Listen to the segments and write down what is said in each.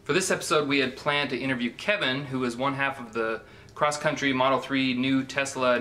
For this episode, we had planned to interview Kevin, who is one half of the cross-country Model 3 new Tesla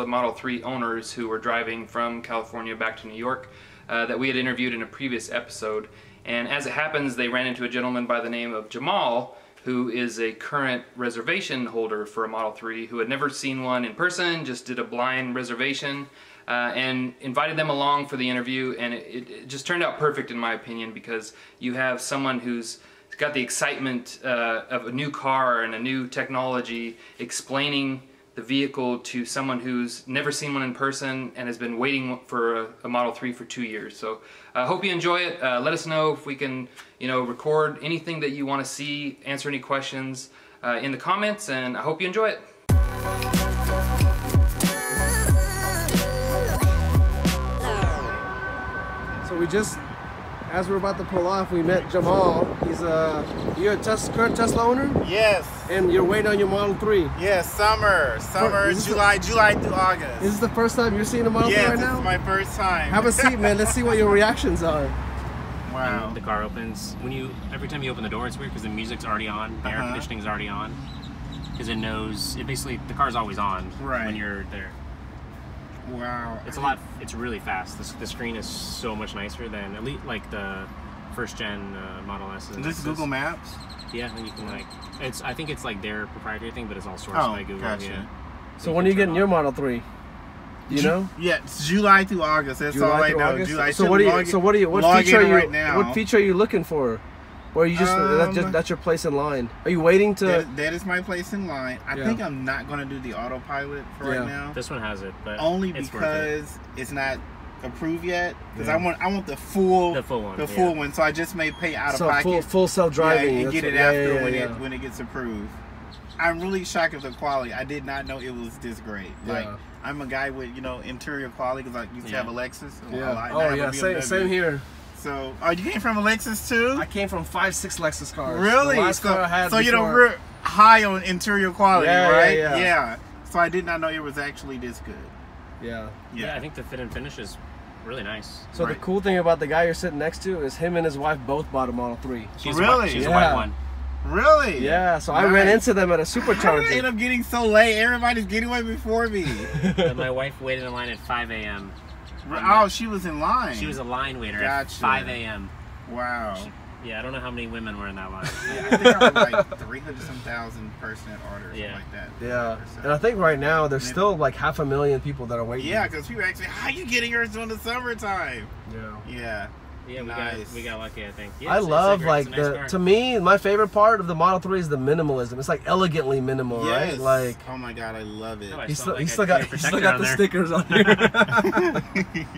Model 3 owners who were driving from California back to New York that we had interviewed in a previous episode. And as it happens, they ran into a gentleman by the name of Jamal, who is a current reservation holder for a Model 3, who had never seen one in person, just did a blind reservation, and invited them along for the interview. And it just turned out perfect in my opinion, because you have someone who's got the excitement of a new car and a new technology, explaining the vehicle to someone who's never seen one in person and has been waiting for a Model 3 for 2 years. So I hope you enjoy it. Let us know if we can, record anything that you want to see, answer any questions in the comments, and I hope you enjoy it. So we just, as we're about to pull off, we met Jamal. He's you're a current Tesla owner? Yes. And you're waiting on your Model 3? Yes, summer, July through August. Is this the first time you're seeing a Model 3 right now? Yes, it's my first time. Have a seat, man. Let's see what your reactions are. Wow. The car opens. Every time you open the door, it's weird because the music's already on, the air conditioning's already on, because it knows, the car's always on when you're there. Wow. It's really fast. The screen is so much nicer than, at least, like the first gen Model S. Is this Google Maps? Yeah, and you can I think it's like their proprietary thing, but it's all sourced by Google. Gotcha. Yeah. So when are you getting your Model 3? You know? Yeah, it's July through August. That's all I know. What feature are you looking for? Or you just that's your place in line? Are you waiting to? That is my place in line. I think I'm not going to do the autopilot for right now. This one has it, but only because it's not approved yet. Because I want the full one. So I just may pay out of pocket. Full self-driving. And get it after when it gets approved. I'm really shocked at the quality. I did not know it was this great. Like, I'm a guy with interior quality, because I used to have a Lexus. Same here. So, you came from a Lexus too? I came from 5-6 Lexus cars. Really? The last car I had we're high on interior quality, right? Yeah. So I did not know it was actually this good. Yeah. I think the fit and finish is really nice. So the cool thing about the guy you're sitting next to is him and his wife both bought a Model 3. She's a white one. Really? Yeah, so I ran into them at a supercharger. How did I end up getting so late? Everybody's getting away before me. My wife waited in line at 5 a.m. Oh, she was in line. She was a line waiter at 5 a.m. Wow. I don't know how many women were in that line. I think I was like 300-some-thousand person at order or something like that. Yeah, and I think right now there's still like 500,000 people that are waiting. Yeah, because people actually, how are you getting yours during the summertime? Yeah, we got lucky, I think. Yeah, I love to me, my favorite part of the Model 3 is the minimalism. It's like elegantly minimal, right? Like, oh my god, I love it. He's still got the stickers on here.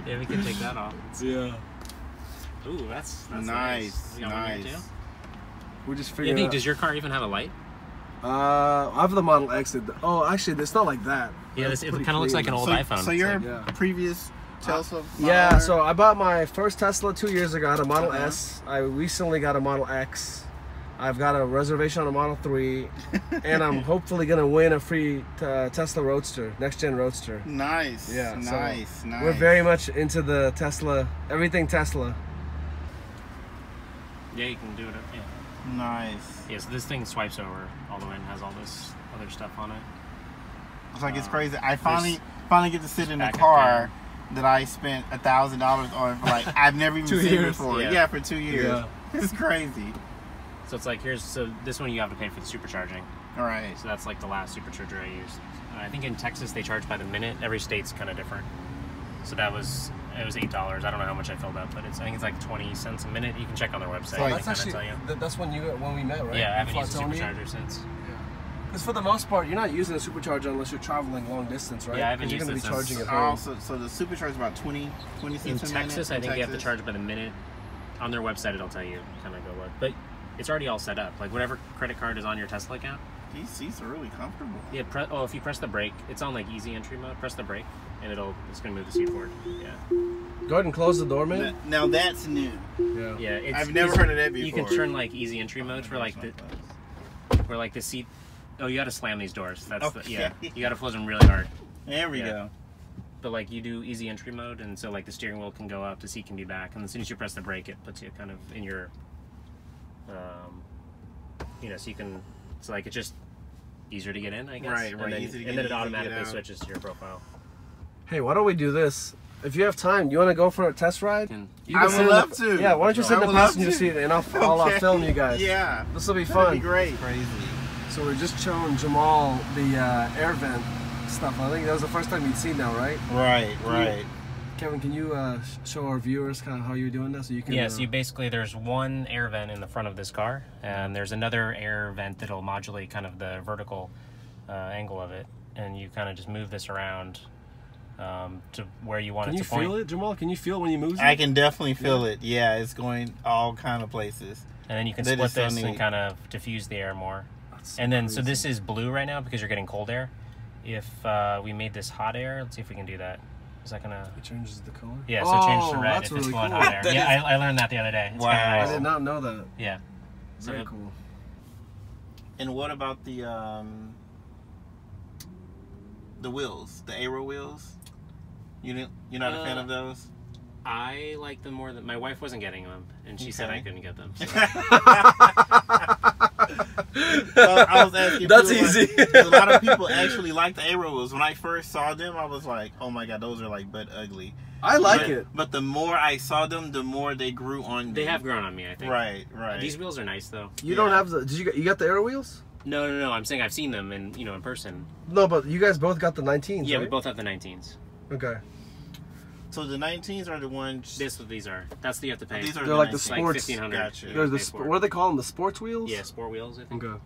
Yeah, we can take that off. Yeah. Ooh, that's nice. Nice. We're just figuring out. Does your car even have a light? I have the Model X. Actually, it's not like that. Yeah, it kind of looks like an old iPhone. So your previous Tesla? So I bought my first Tesla 2 years ago. I had a Model S. I recently got a Model X. I've got a reservation on a Model 3, and I'm hopefully gonna win a free Tesla Roadster, next gen Roadster. Nice. Yeah. Nice. We're very much into the Tesla, everything Tesla. Yeah, you can do it. Yeah. Nice. Yeah, so this thing swipes over all the way and has all this other stuff on it. It's like it's crazy. I finally get to sit in a car that I spent $1,000 on for I've never even seen before. Yeah, for 2 years. Yeah. It's crazy. So it's like this one you have to pay for the supercharging. All right. So that's like the last supercharger I used. I think in Texas they charge by the minute. Every state's kind of different. So it was $8. I don't know how much I filled up, but I think it's like 20 cents a minute. You can check on their website. So that's actually that's when we met, right? Yeah, I haven't used a supercharger since. Because for the most part, you're not using a supercharger unless you're traveling long distance, right? Yeah, I haven't used it since. You're going to be charging at home. So the supercharger is about 20 cents a minute? In Texas, I think you have to charge by the minute. On their website, it'll tell you kind of go look. But it's already all set up. Like whatever credit card is on your Tesla account. These seats are really comfortable. Yeah, if you press the brake, it's on like easy entry mode. Press the brake, and it's going to move the seat forward. Yeah. Go ahead and close the door, man. Now that's new. Yeah. I've never heard of that before. You can turn like easy entry mode for like the seat. Oh, you got to slam these doors. That's you got to close them really hard. There we go. But like you do easy entry mode, and so like the steering wheel can go up, the seat can be back, and as soon as you press the brake, it puts you kind of in your you know, so you can, so like it's just easier to get in, I guess. Right, And then, easy to get and then in, it easy to get automatically out. switches to your profile. Hey, why don't we do this? If you have time, you want to go for a test ride? You I can would sit in love the, to. Yeah, why don't you sit in I the would love passenger to. seat and I'll Okay. film you guys. Yeah. This will be That'd fun. be great. Crazy. So we're just showing Jamal the air vent stuff. I think that was the first time you'd seen that, right? Right. Kevin, can you show our viewers kind of how you're doing that so you can? Yeah, so you basically, there's one air vent in the front of this car, and there's another air vent that'll modulate kind of the vertical angle of it, and you kind of just move this around to where you want Can it you to point. feel it, Jamal? Can you feel it when you move it? I can definitely feel it. Yeah, it's going all kind of places. And then you can That split is so this and neat. kind of diffuse the air more. That's And then, so crazy. this is blue right now because you're getting cold air. If we made this hot air, let's see if we can do that. Is that gonna? It changes the color. Yeah, so change to Oh, red that's if it's really blowing cool. hot air. That Yeah, is- I learned that the other day. It's Wow. kinda I nice. did not know that. Yeah. So Very cool. And what about the wheels, the aero wheels? You're not a fan of those? I like them more than my wife wasn't getting them, and she said I Okay. couldn't get them. So. So I was asking. That's people, easy. Like, 'cause a lot of people actually like the aero wheels. When I first saw them, I was like, "Oh my god, those are like butt ugly." I like but, it. But the more I saw them, the more they grew on me. They have grown on me, I think. Right. These wheels are nice though. You don't Yeah. have the. Did you got the aero wheels? No. I'm saying I've seen them in person. No, but you guys both got the 19s. Yeah, right? we both have the 19s. Okay. So the 19s are the ones. This what these are. That's what you have to pay. These are They're like the 19s. like sports. 1,500. Gotcha. you There's have the to pay for what do they call them? The sports wheels? Yeah, sport wheels. I think. Okay.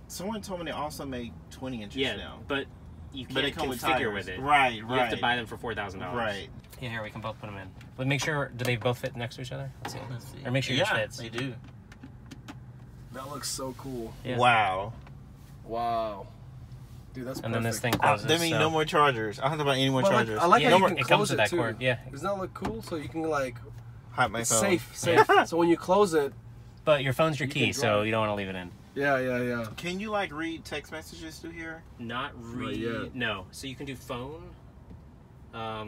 Someone told me they also make 20 inches Yeah, now. but you But they can't come with configure tires. with it. Right. You have to buy them for $4,000. Right. Yeah, here we can both put them in. But make sure, do they both fit next to each other? Let's see. Or make sure yeah, yours fits. they do. That looks so cool. Yeah. Wow. Wow. Dude, that's And then this perfect. thing closes. That means so- no more chargers. I don't have to buy any more But chargers. I like Yeah, how it you can comes close with it that too. cord, yeah. Doesn't that look cool? So you can like Hide my phone. safe. So when you close it, But your phone's your You key, can so drive. you don't want to leave it in. yeah. Can you like read text messages through here? Not really. yet. No. So you can do phone.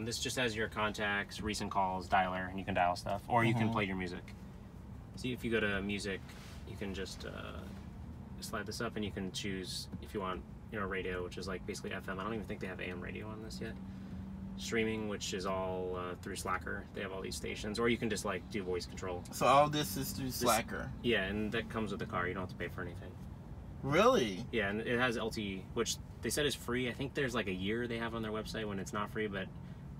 This just has your contacts, recent calls, dialer, and you can dial stuff. Or you can play your music. See, if you go to music, you can just slide this up and you can choose if you want, radio, which is like basically FM. I don't even think they have AM radio on this yet. Streaming, which is all through Slacker. They have all these stations. Or you can just like do voice control. So all this is through Slacker. Yeah, and that comes with the car. You don't have to pay for anything. Really? Yeah, and it has LTE, which they said is free. I think there's like a year they have on their website when it's not free, but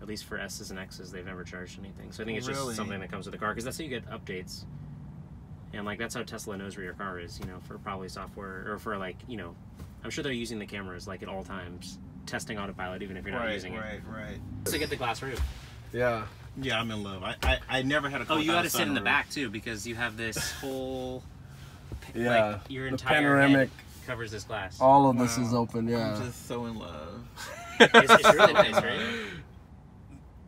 at least for S's and X's, they've never charged anything. So I think it's Really? just something that comes with the car, because that's how you get updates. And like that's how Tesla knows where your car is, for probably software, or for like, I'm sure they're using the cameras like at all times, testing autopilot even if you're not using it. Right. So get the glass roof. Yeah. Yeah, I'm in love. I never had a car Oh, you without got a to sit in the sunroof. back too, because you have this whole Yeah. like your The entire panoramic. head covers this glass. All of this Wow. is open. Yeah. I'm just so in love. It's really nice, right?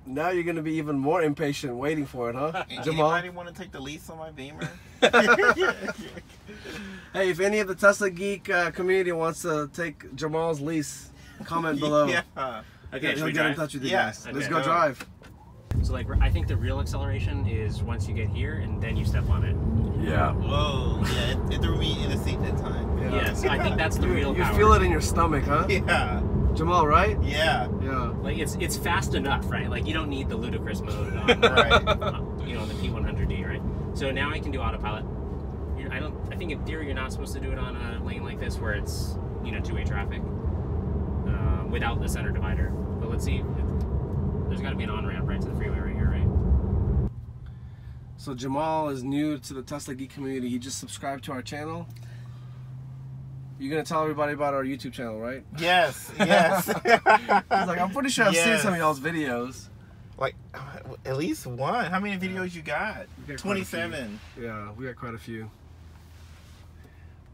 Now you're gonna be even more impatient waiting for it, huh, Jamal? Anybody want to take the lease on my Beamer? Hey, if any of the Tesla geek community wants to take Jamal's lease, comment below. Yeah. Okay, should He'll we get in drive? touch with you Yeah. guys. Let's Okay. go drive. So like I think the real acceleration is once you get here and then you step on it. Yeah. Whoa. Yeah, it threw me in a seat that time. Yeah, so I think that's the real You power. feel it in your stomach, huh? Yeah. Jamal, right? Yeah. Yeah. Like it's fast enough, right? Like you don't need the ludicrous mode on, Right. on the P100D, right? So now I can do autopilot. I think in theory you're not supposed to do it on a lane like this where it's two-way traffic without the center divider. But let's see. There's got to be an on-ramp right to the freeway right here, right? So Jamal is new to the Tesla geek community. He just subscribed to our channel. You're gonna tell everybody about our YouTube channel, right? Yes. He's like, I'm pretty sure I've seen Yes. some of y'all's videos. Like, at least one. How many videos you got? We got quite a few. 27. Yeah, we got quite a few.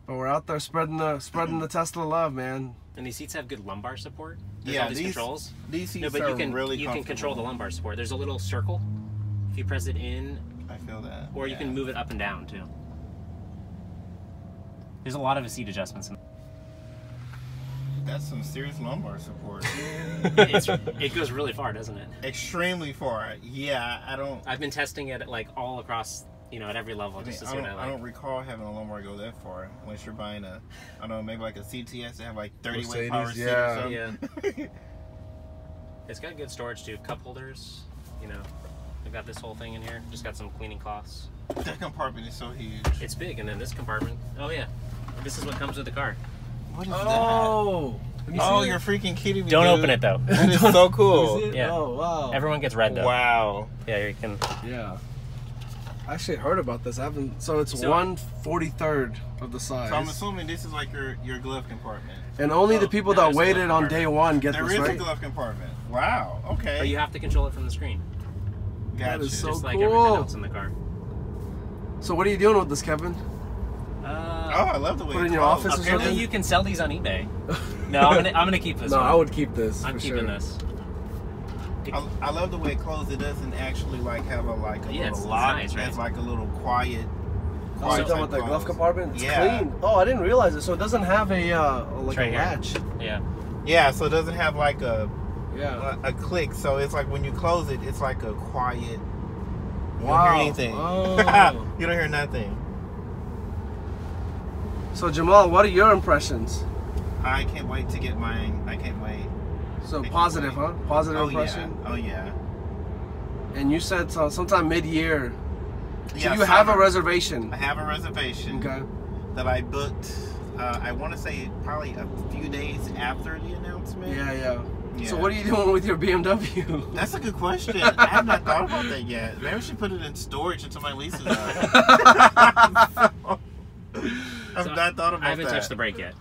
But we're out there spreading the Tesla love, man. And these seats have good lumbar support. There's Yeah, all these these controls. These seats No, but are you can really you can control the comfortable. lumbar support. There's a little circle. If you press it in, I feel that. or you can move it up and down too. There's a lot of seat adjustments. That's some serious lumbar support. It goes really far, doesn't it? Extremely far. Yeah, I don't. I've been testing it like all across, you know, at every level, just to see what I like. I don't recall having a lawnmower go that far unless you're buying a, I don't know, maybe like a CTS that have like 30 weight power seat or something. Yeah. It's got good storage too. Cup holders, you know. I got this whole thing in here. Just got some cleaning cloths. That compartment is so huge. It's big, and then this compartment. Oh yeah, this is what comes with the car. What is that? Oh, You're freaking kidding me. Don't dude. open it though. That is so cool. Yeah. Oh wow. Everyone gets red though. Wow. Yeah, you can. Yeah. I actually heard about this. I haven't. So it's 1/43 of the size. So I'm assuming this is like your glove compartment. And only the people that waited on day one get there this, is right? a glove compartment. Wow. Okay. But you have to control it from the screen. Gotcha. That is so Just like cool. everything else in the car. So what are you doing with this, Kevin? Oh, I love the way Put it it's in your closed. office or Apparently something? you can sell these on eBay. No, I'm gonna keep this No, one. I would keep this. I'm for keeping sure. this. I love the way it closed. It doesn't actually like have a Yeah, little it's lock. nice, right? It's like a little quiet. Oh, you're talking about the glove compartment? It's clean. Oh, I didn't realize it. So it doesn't have a like Right a here. latch. Yeah. Yeah, so it doesn't have like a click. So it's like when you close it, it's like a quiet. You don't hear anything. Oh. You don't hear nothing. So Jamal, what are your impressions? I can't wait to get mine. I can't wait. So can't positive, wait. huh? Positive Oh impression. yeah. Oh yeah. And you said sometime mid-year. So Yeah, you have a summer. reservation. I have a reservation. Okay. That I booked. I want to say probably a few days after the announcement. Yeah. Yeah. So what are you doing with your BMW? That's a good question. I have not thought about that yet. Maybe I should put it in storage until my lease is up. I've not thought about that. I haven't touched the brake yet.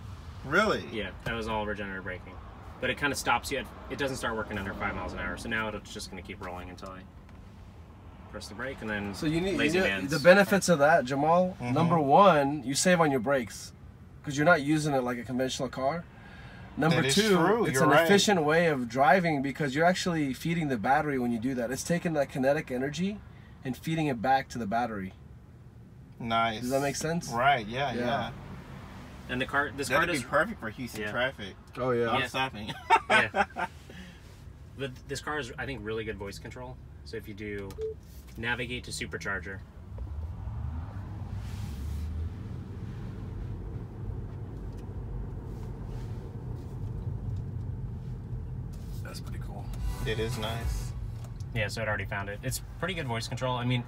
Really? Yeah, that was all regenerative braking. But it kind of stops you. It doesn't start working under 5 miles an hour. So now it's just going to keep rolling until I press the brake and then. So you need lazy man's the benefits of that, Jamal. Mm-hmm. Number one, you save on your brakes because you're not using it like a conventional car. Number That is two, true. it's You're an right. efficient way of driving because you're actually feeding the battery when you do that. It's taking that kinetic energy and feeding it back to the battery. Nice. Does that make sense? Right. Yeah. And this car That'd does. be perfect for Houston Yeah. traffic. Oh yeah. I'm stopping. Yeah. But this car is, I think, really good voice control. So if you do navigate to supercharger. That's pretty cool. It is nice. Yeah, so it already found it. It's pretty good voice control. I mean,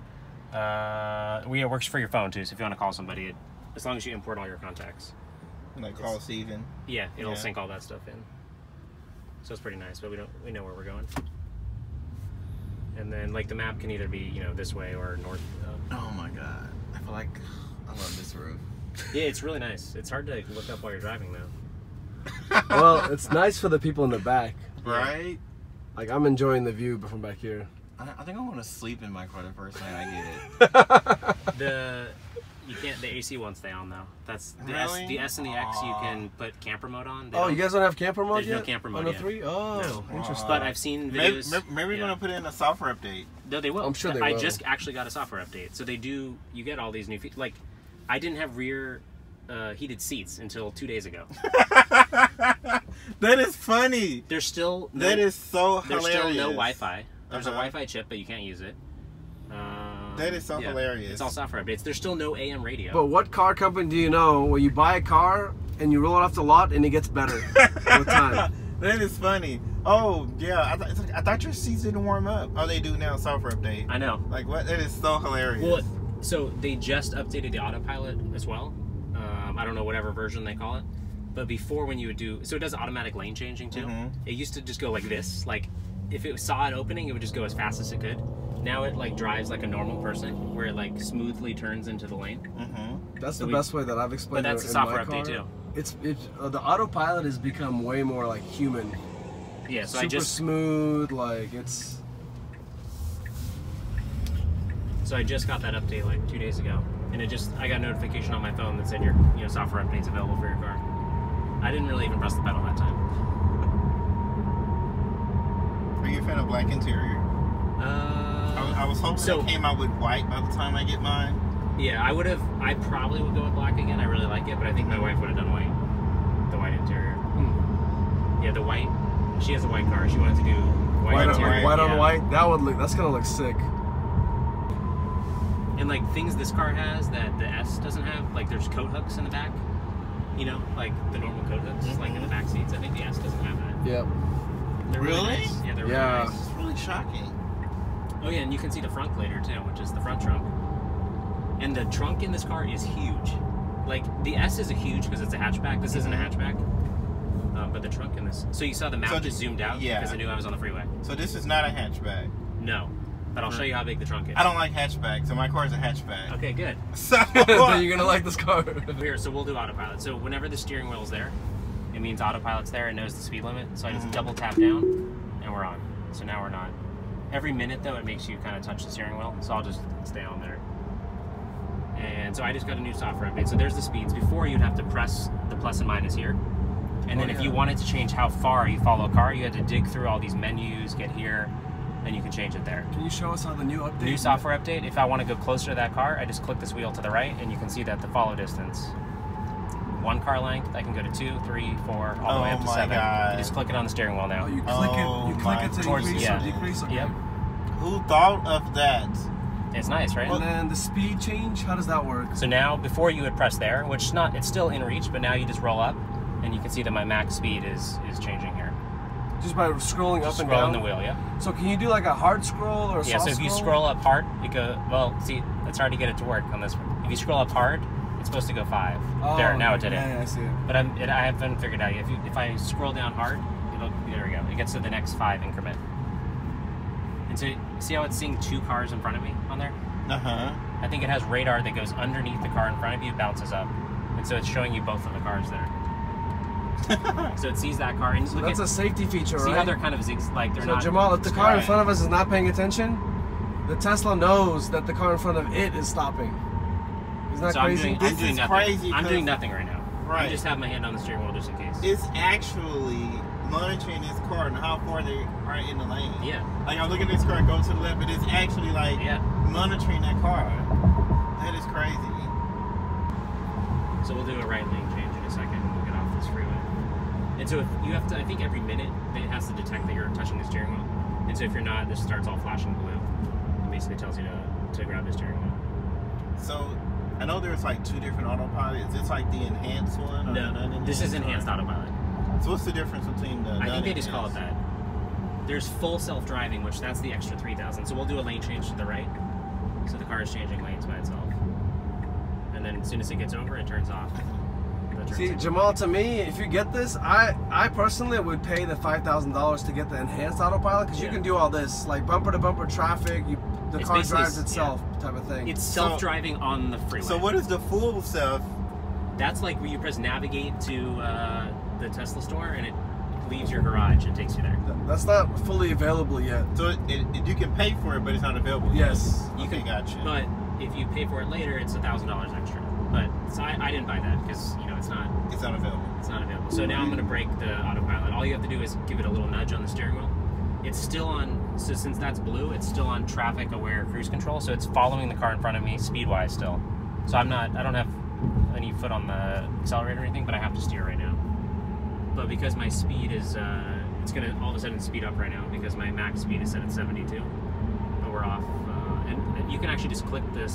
it works for your phone too. So if you want to call somebody, as long as you import all your contacts. Like call Steven. Yeah, it'll Yeah. sync all that stuff in. So it's pretty nice, but we know where we're going. And then like the map can either be this way or north. Oh my god. I feel like I love this room. Yeah, it's really nice. It's hard to look up while you're driving though. Well, it's nice for the people in the back. Right? Like I'm enjoying the view from back here. I think I want to sleep in my car the first night I get it. The AC won't stay on though. That's the Really? the S and the X you can put camper mode on. They Oh, don't- you guys don't have camper mode There's yet? no camper mode on the yet. 3? Oh, No. interesting. But I've seen Maybe, videos. maybe we're yeah. gonna put in a software update. No, they will. I'm sure they I will. just actually got a software update, so they do. You get all these new features. Like, I didn't have rear heated seats until 2 days ago. That is funny. There's still no, That is so there's hilarious. still no Wi-Fi. There's a Uh-huh. Wi-Fi chip, but you can't use it. That is so hilarious. It's all software updates. There's still no AM radio. But what car company do you know where you buy a car and you roll it off the lot and it gets better with time? That is funny. Oh yeah, I thought your seats didn't warm up. Oh, they do now. Software update. I know. Like what? That is so hilarious. Well, so they just updated the autopilot as well. I don't know whatever version they call it, but before when you would do, so it does automatic lane changing too. Mhm. It used to just go like this, like if it saw an opening, it would just go as fast as it could. Now it like drives like a normal person, where it like smoothly turns into the lane. Mm-hmm. That's the we- best way that I've explained But that's it a in software my car. update too. It's the autopilot has become way more like human. Yeah, so Super smooth, like it's. I just got that update like 2 days ago, and I got a notification on my phone that said your software update's available for your car. I didn't really even press the pedal that time. Are you a fan of black interior? I was hoping it came out with white by the time I get mine. Yeah, I probably would go with black again. I really like it, but I think my wife would have done white. The white interior. Yeah, the white. She has a white car. She wanted to do white interior. White on yeah. white. That's gonna look sick. And like things this car has that the S doesn't have, like there's coat hooks in the back. You know, like the normal coat hooks, like in the back seats. I think the S doesn't have that. Yep. They're really nice. Yeah, they're really nice. It's really shocking. Oh yeah, and you can see the front later too, which is the front trunk. And the trunk in this car is huge. Like the S is a huge because it's a hatchback. This isn't a hatchback. But the trunk in this. So you saw the map just zoomed out because I knew I was on the freeway. So this is not a hatchback. No, but I'll show you how big the trunk is. I don't like hatchbacks, so my car is a hatchback. Okay, good. So Then you're gonna like this car. Here, so we'll do autopilot. So whenever the steering wheel's there, it means autopilot's there. It knows the speed limit. So I just double tap down, and we're on. So now we're not. Every minute though, it makes you kind of touch the steering wheel. So I'll just stay on there. And so I just got a new software update. So there's the speeds. Before you'd have to press the plus and minus here. And then if you wanted to change how far you follow a car, you had to dig through all these menus, get here, then you can change it there. Can you show us how the new update? New software update. If I want to go closer to that car, I just click this wheel to the right, and you can see that the follow distance. 1 car length, I can go to 2, 3, 4, all the way up to 7. God. You just click it on the steering wheel now. Oh, you click it. You click it to increase or decrease. Okay. Yep. who thought of that? It's nice, right? And then the speed change, how does that work? So now, before you would press there, which it's still in reach, but now you just roll up, and you can see that my max speed is changing here. Just by scrolling up and Scrolling down? the wheel, yeah. So can you do like a hard scroll or a soft so if you scroll up hard, you go, well, see, it's hard to get it to work on this one. If you scroll up hard, it's supposed to go 5. Oh, there, now it did it. Yeah, I see it. But I haven't figured out yet. If I scroll down hard, there we go. It gets to the next 5 increment. And so, see how it's seeing 2 cars in front of me on there? Uh-huh. I think it has radar that goes underneath the car in front of you, bounces up. And so it's showing you both of the cars there. So it sees that car. And So that's a safety feature, right? See how they're kind of like they're not. So Jamal, if the car in front of us is not paying attention, the Tesla knows that the car in front of it is stopping. Isn't that crazy? I'm doing nothing. Crazy. I'm doing nothing right now. Right. I just have my hand on the steering wheel just in case. It's actually monitoring this car and how far they are in the lane. Yeah. Like I look at this car and go to the left, but it's actually like monitoring that car. That is crazy. So we'll do a right lane change in a second. We'll get off this freeway. And so if you have to, I think every minute it has to detect that you're touching the steering wheel. And so if you're not, this starts all flashing blue. It basically tells you to grab the steering wheel. So I know there's like 2 different autopilots. Is this like the enhanced one? Or No, this is enhanced autopilot. So what's the difference between the? I think they just call it that. There's full self-driving, which that's the extra 3,000. So we'll do a lane change to the right. So the car is changing lanes by itself. And then as soon as it gets over, it turns off. See, Jamal, to me, if you get this, I personally would pay the $5,000 to get the enhanced autopilot because you can do all this, like bumper to bumper traffic. The car drives itself, type of thing. It's self-driving on the freeway. So what is the full self? That's like where you press navigate to the Tesla store, and it leaves your garage and takes you there. That's not fully available yet. So you can pay for it, but it's not available. Yes. You can, gotcha. But if you pay for it later, it's $1,000 extra. But so I didn't buy that because it's not. It's not available. It's not available. So now I'm going to break the autopilot. All you have to do is give it a little nudge on the steering wheel. It's still on. So since that's blue, it's still on traffic aware cruise control. So it's following the car in front of me speed wise still. So I don't have any foot on the accelerator or anything, but I have to steer right now. But because my speed is, it's going to all of a sudden speed up right now because my max speed is set at 72. But we're off. And you can actually just click the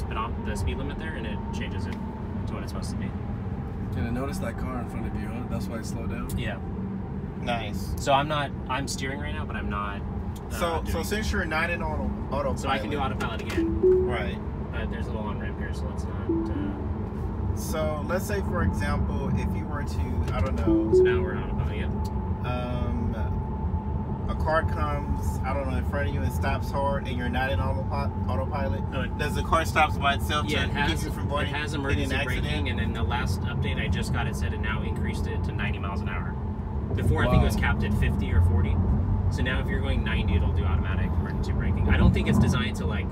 speed limit there, and it changes it to what it's supposed to be. Can I notice that car in front of you, huh? That's why it slowed down? Yeah. Nice. So I'm steering right now, but I'm not. So since you're not in autopilot. So I can do autopilot again. Right. There's a little on-ramp here, so let's not. So let's say, for example, if you were to, I don't know. So now we're on autopilot, yeah. A car comes, I don't know, in front of you and stops hard, and you're not in autopilot. Does the car stops by itself to keep you from avoiding it has emergency braking, and in the last update I just got, it said it now increased it to 90 miles an hour. Before, I think it was capped at 50 or 40. So now if you're going 90, it'll do automatic emergency braking. I don't think it's designed to like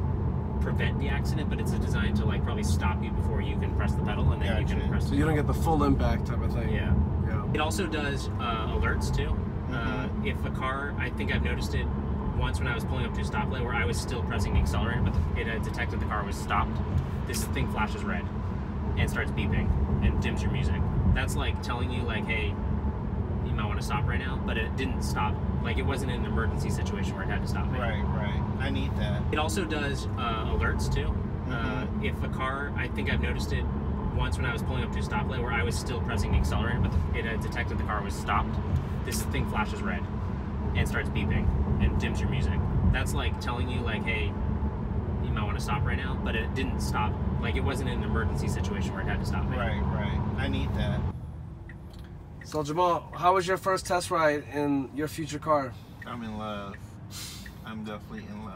prevent the accident, but it's designed to like probably stop you before you can press the pedal, and then you can press. So you don't get the full impact type of thing. Yeah. It also does alerts too. If a car, I think I've noticed it once when I was pulling up to a stoplight where I was still pressing the accelerator, but it detected the car was stopped. This thing flashes red and starts beeping and dims your music. That's like telling you like, hey, you might want to stop right now, but it didn't stop. Like it wasn't an emergency situation where it had to stop me. Right. I need that. It also does alerts too. if a car, I think I've noticed it once when I was pulling up to a stoplight where I was still pressing the accelerator, but it had detected the car was stopped. This thing flashes red and starts beeping and dims your music. That's like telling you like, hey, you might want to stop right now, but it didn't stop. Like it wasn't an emergency situation where it had to stop. Right. I need that. So Jamal, how was your first test ride in your future car? I'm in love. I'm definitely in love.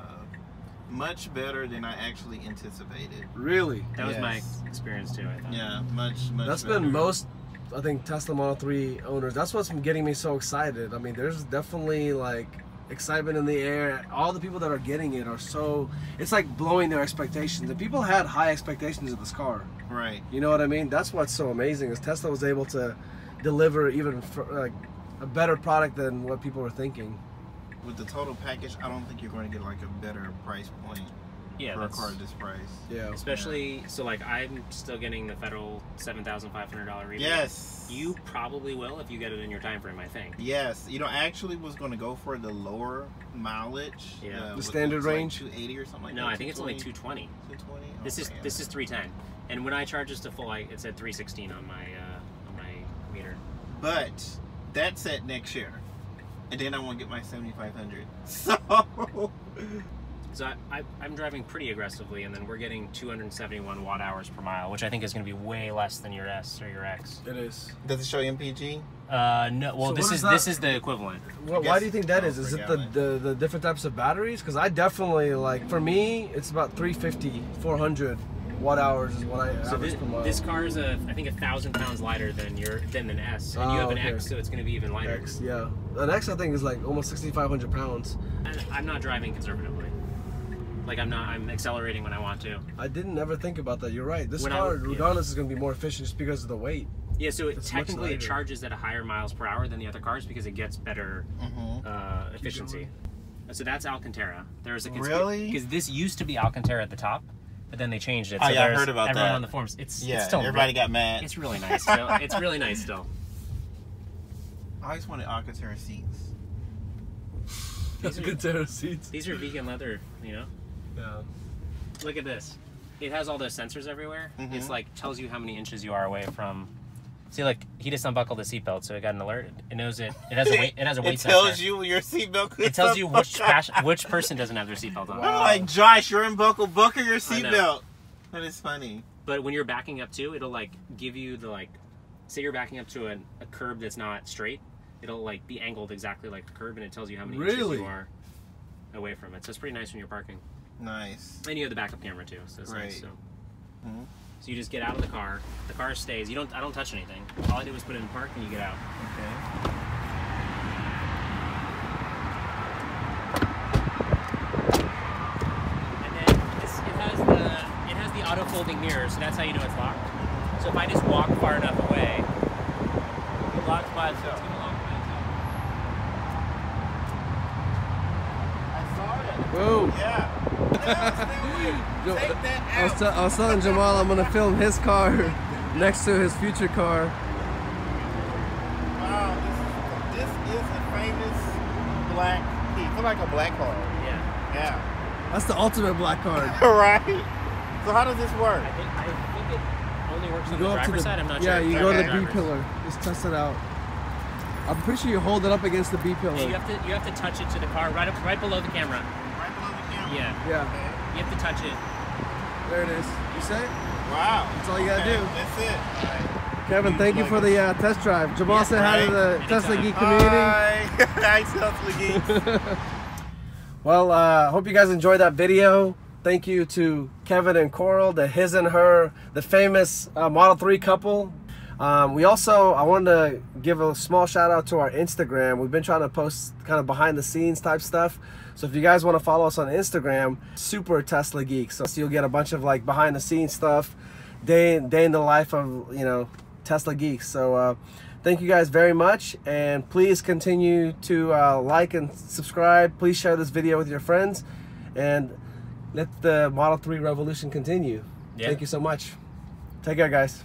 Much better than I actually anticipated. Really? That was my experience too, I thought. Yeah, much That's better. been most, I think, Tesla Model 3 owners. That's what's been getting me so excited. I mean, there's definitely like excitement in the air. All the people that are getting it are so, it's like blowing their expectations. And people had high expectations of this car. Right. You know what I mean? That's what's so amazing is Tesla was able to deliver even like a better product than what people were thinking. With the total package, I don't think you're going to get like a better price point for a car at this price. Yeah. Especially, so like I'm still getting the federal $7,500 rebate. Yes. You probably will if you get it in your time frame, I think. Yes. You know, I actually was going to go for the lower mileage. Yeah. The standard range? Like 280 or something like that. No, I think it's only 220. 220? Oh, this is 310. And when I charged this to full, it said 316 on my meter. But that's set next year. And then I want to get my 7,500. So I'm driving pretty aggressively, and then we're getting 271 watt hours per mile, which I think is going to be way less than your S or your X. It is. does it show MPG? No. Well, So this is the equivalent. Why do you think that is? Is it the different types of batteries? Because I definitely like, for me, it's about 350, 400 watt hours is what I average per mile. This car is I think 1,000 pounds lighter than an S, and you have an X, so it's going to be even lighter. X, yeah. An X I think is like almost 6,500 pounds. And I'm not driving conservatively. Like I'm accelerating when I want to. I didn't ever think about that. You're right. This car, regardless, is going to be more efficient just because of the weight. Yeah, so technically it charges at a higher miles per hour than the other cars because it gets better efficiency. So that's Alcantara. There's a really? Because this used to be Alcantara at the top, but then they changed it. Oh so yeah, I heard about everyone that. on the forums. It's still everybody got mad. It's really nice. Still. It's really nice still. I always wanted Alcantara seats. Alcantara seats. These are vegan leather, you know. Yeah. Look at this. It has all those sensors everywhere. It's like tells you how many inches you are away from. See, like he just unbuckled the seatbelt, so it got an alert. It knows it. It has a weight. It has a weight sensor. It tells you your seatbelt. It tells you which person doesn't have their seatbelt on. I'm like, Josh, you're unbuckled. Buckle your seatbelt. That is funny. But when you're backing up too, it'll like give you the like, say you're backing up to a curb that's not straight. It'll like be angled exactly like the curb, and it tells you how many inches you are away from it. So it's pretty nice when you're parking. Nice. And you have the backup camera too, so it's nice. So. Mm-hmm. So you just get out of the car stays. I don't touch anything. All I do is put it in park and you get out. Okay. And then it has the auto folding mirror, so that's how you know it's locked. So if I just walk far enough away, it locks by itself. It's gonna lock by itself. I saw it. Boom. Yeah. Take that out. I was telling Jamal I'm gonna film his car next to his future car. Wow, this is a famous black key. It's like a black card. Yeah. Yeah. That's the ultimate black card. Right. So how does this work? I think it only works on You the go up to driver's the side. I'm not sure. yeah. You go to the B Driver's. pillar. Just test it out. I'm pretty sure you hold it up against the B pillar. Yeah, you have to touch it to the car right below the camera. Right below the camera. Yeah. Yeah. Okay. You have to touch it. There it is. You say? Wow. That's all you gotta do. That's it. All right. Kevin, thank you for the test drive. Jamal said hi to the Tesla Geek community. Hi. Thanks, Tesla Geeks. Well, hope you guys enjoyed that video. Thank you to Kevin and Coral, the his and her, the famous Model 3 couple. I wanted to give a small shout out to our Instagram. We've been trying to post kind of behind the scenes type stuff. So if you guys want to follow us on Instagram, Super Tesla Geeks. So you'll get a bunch of like behind the scenes stuff, day in the life of, you know, Tesla Geeks. So thank you guys very much, and please continue to like and subscribe. Please share this video with your friends, and let the Model 3 revolution continue. Yeah. Thank you so much. Take care, guys.